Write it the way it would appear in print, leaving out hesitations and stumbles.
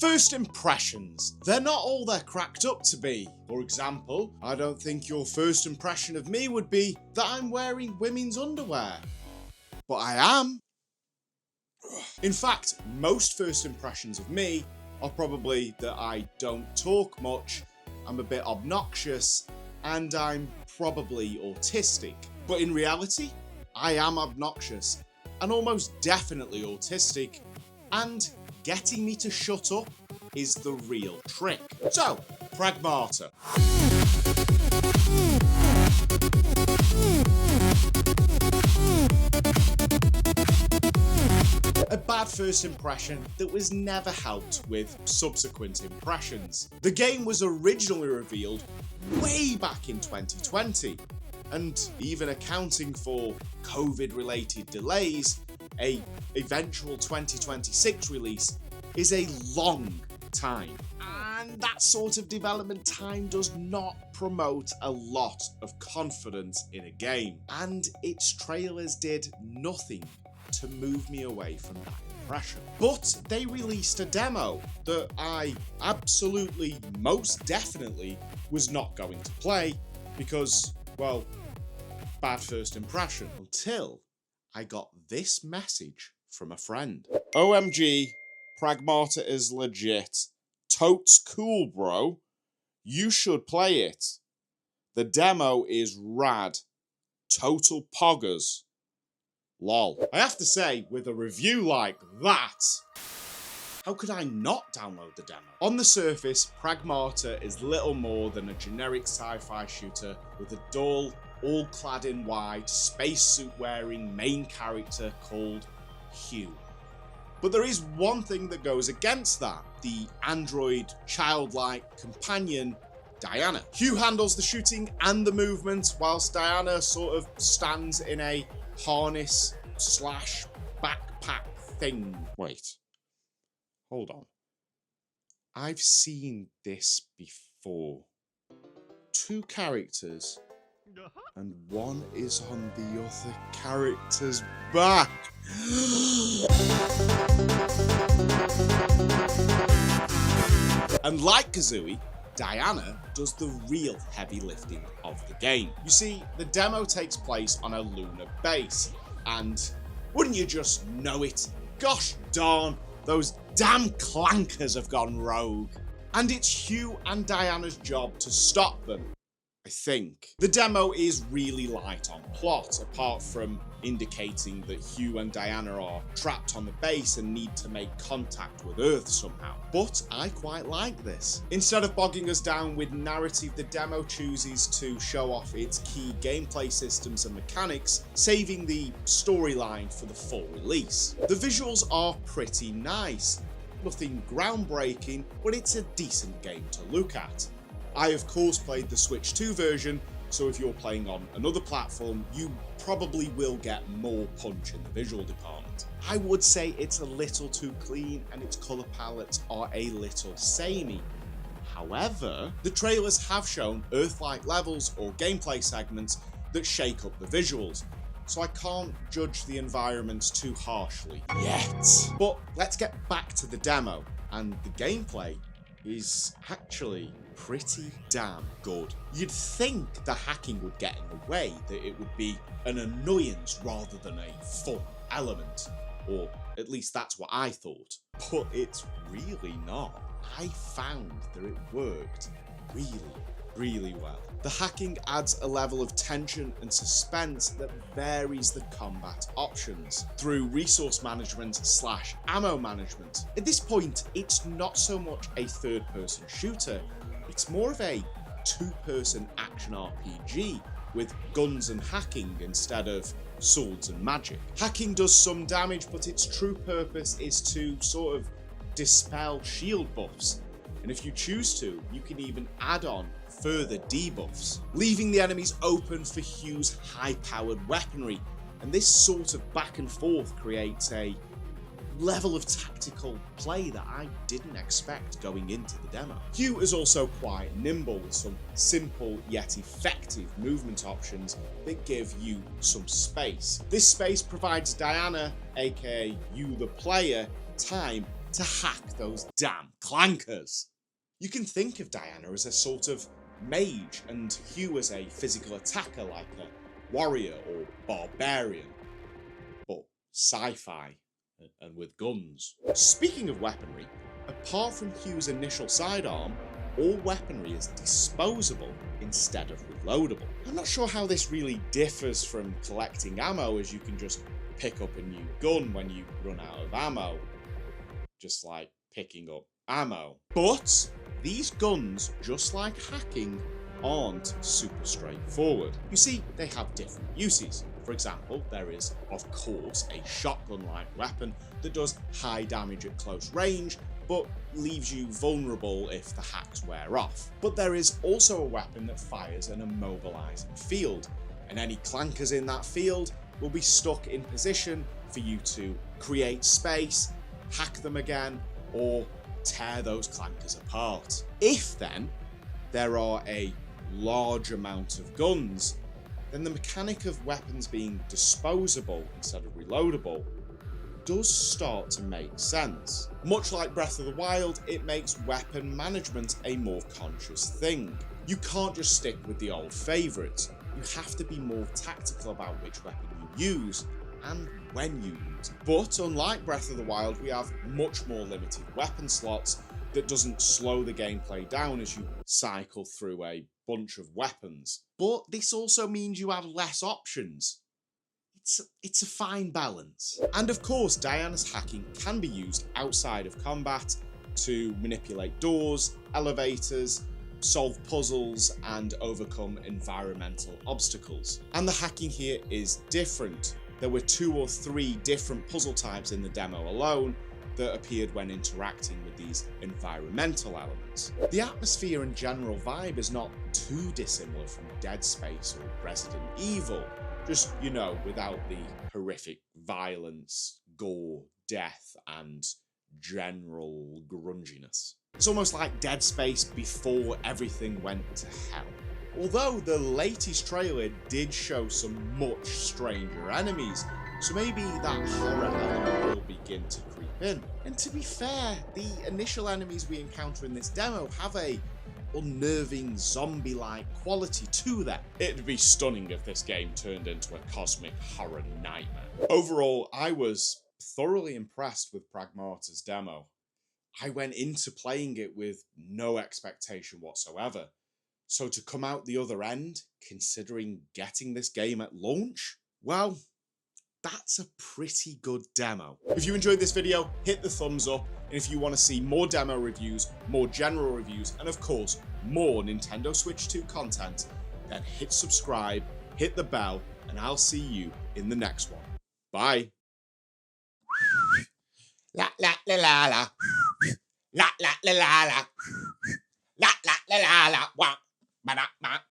First impressions. They're not all they're cracked up to be. For example, I don't think your first impression of me would be that I'm wearing women's underwear. But I am. In fact, most first impressions of me are probably that I don't talk much, I'm a bit obnoxious, and I'm probably autistic. But in reality, I am obnoxious, and almost definitely autistic, and getting me to shut up is the real trick. So, Pragmata. A bad first impression that was never helped with subsequent impressions. The game was originally revealed way back in 2020, and even accounting for COVID-related delays, a eventual 2026 release is a long time. And that sort of development time does not promote a lot of confidence in a game. And its trailers did nothing to move me away from that impression. But they released a demo that I absolutely, most definitely was not going to play because, well, bad first impression, until I got this message from a friend. OMG, Pragmata is legit. Totes cool, bro. You should play it. The demo is rad. Total poggers. Lol. I have to say, with a review like that, how could I not download the demo? On the surface, Pragmata is little more than a generic sci-fi shooter with a dull, all clad in white, spacesuit wearing main character called Hugh. But there is one thing that goes against that, the android, childlike companion, Diana. Hugh handles the shooting and the movement, whilst Diana sort of stands in a harness / backpack thing. Wait, hold on. I've seen this before. Two characters, and one is on the other character's back. And like Kazooie, Diana does the real heavy lifting of the game. You see, the demo takes place on a lunar base, and wouldn't you just know it? Gosh darn, those damn clankers have gone rogue. And it's Hugh and Diana's job to stop them, I think. The demo is really light on plot, apart from indicating that Hugh and Diana are trapped on the base and need to make contact with Earth somehow. But I quite like this. Instead of bogging us down with narrative, the demo chooses to show off its key gameplay systems and mechanics, saving the storyline for the full release. The visuals are pretty nice. Nothing groundbreaking, but it's a decent game to look at. I of course played the Switch 2 version, so if you're playing on another platform, you probably will get more punch in the visual department. I would say it's a little too clean and its colour palettes are a little samey. However, the trailers have shown Earth-like levels or gameplay segments that shake up the visuals, so I can't judge the environments too harshly yet. But let's get back to the demo, and the gameplay is actually pretty damn good. You'd think the hacking would get in the way, that it would be an annoyance rather than a fun element, or at least that's what I thought. But it's really not. I found that it worked really well. The hacking adds a level of tension and suspense that varies the combat options through resource management / ammo management. At this point, it's not so much a third-person shooter, it's more of a two-person action RPG with guns and hacking instead of swords and magic. Hacking does some damage, but its true purpose is to sort of dispel shield buffs, and if you choose to, you can even add on further debuffs, leaving the enemies open for Hugh's high-powered weaponry, and this sort of back and forth creates a level of tactical play that I didn't expect going into the demo. Hugh is also quite nimble with some simple yet effective movement options that give you some space. This space provides Diana, aka you the player, time to hack those damn clankers. You can think of Diana as a sort of mage and Hugh as a physical attacker like a warrior or barbarian, but sci-fi and with guns. Speaking of weaponry, apart from Hugh's initial sidearm, all weaponry is disposable instead of reloadable. I'm not sure how this really differs from collecting ammo, as you can just pick up a new gun when you run out of ammo, just like picking up ammo. But these guns, just like hacking, aren't super straightforward. You see, they have different uses. For example, there is, of course, a shotgun-like weapon that does high damage at close range, but leaves you vulnerable if the hacks wear off. But there is also a weapon that fires an immobilizing field, and any clankers in that field will be stuck in position for you to create space, hack them again, or tear those clankers apart. If then there are a large amount of guns, then the mechanic of weapons being disposable instead of reloadable does start to make sense. Much like Breath of the Wild, it makes weapon management a more conscious thing. You can't just stick with the old favourites. You have to be more tactical about which weapon you use and when you use it. But unlike Breath of the Wild, we have much more limited weapon slots that doesn't slow the gameplay down as you cycle through a bunch of weapons. But this also means you have less options. It's a fine balance. And of course, Diana's hacking can be used outside of combat to manipulate doors, elevators, solve puzzles, and overcome environmental obstacles. And the hacking here is different. There were 2 or 3 different puzzle types in the demo alone that appeared when interacting with these environmental elements. The atmosphere and general vibe is not too dissimilar from Dead Space or Resident Evil, just, you know, without the horrific violence, gore, death, and general grunginess. It's almost like Dead Space before everything went to hell. Although the latest trailer did show some much stranger enemies, so maybe that horror element will begin to creep in. And to be fair, the initial enemies we encounter in this demo have a unnerving zombie-like quality to them. It'd be stunning if this game turned into a cosmic horror nightmare. Overall, I was thoroughly impressed with Pragmata's demo. I went into playing it with no expectation whatsoever. So to come out the other end, considering getting this game at launch, well, that's a pretty good demo. If you enjoyed this video, hit the thumbs up, and if you want to see more demo reviews, more general reviews, and of course, more Nintendo Switch 2 content, then hit subscribe, hit the bell, and I'll see you in the next one. Bye. La la la la la. La la la la la. La la la la la. Wah. Ba da ba.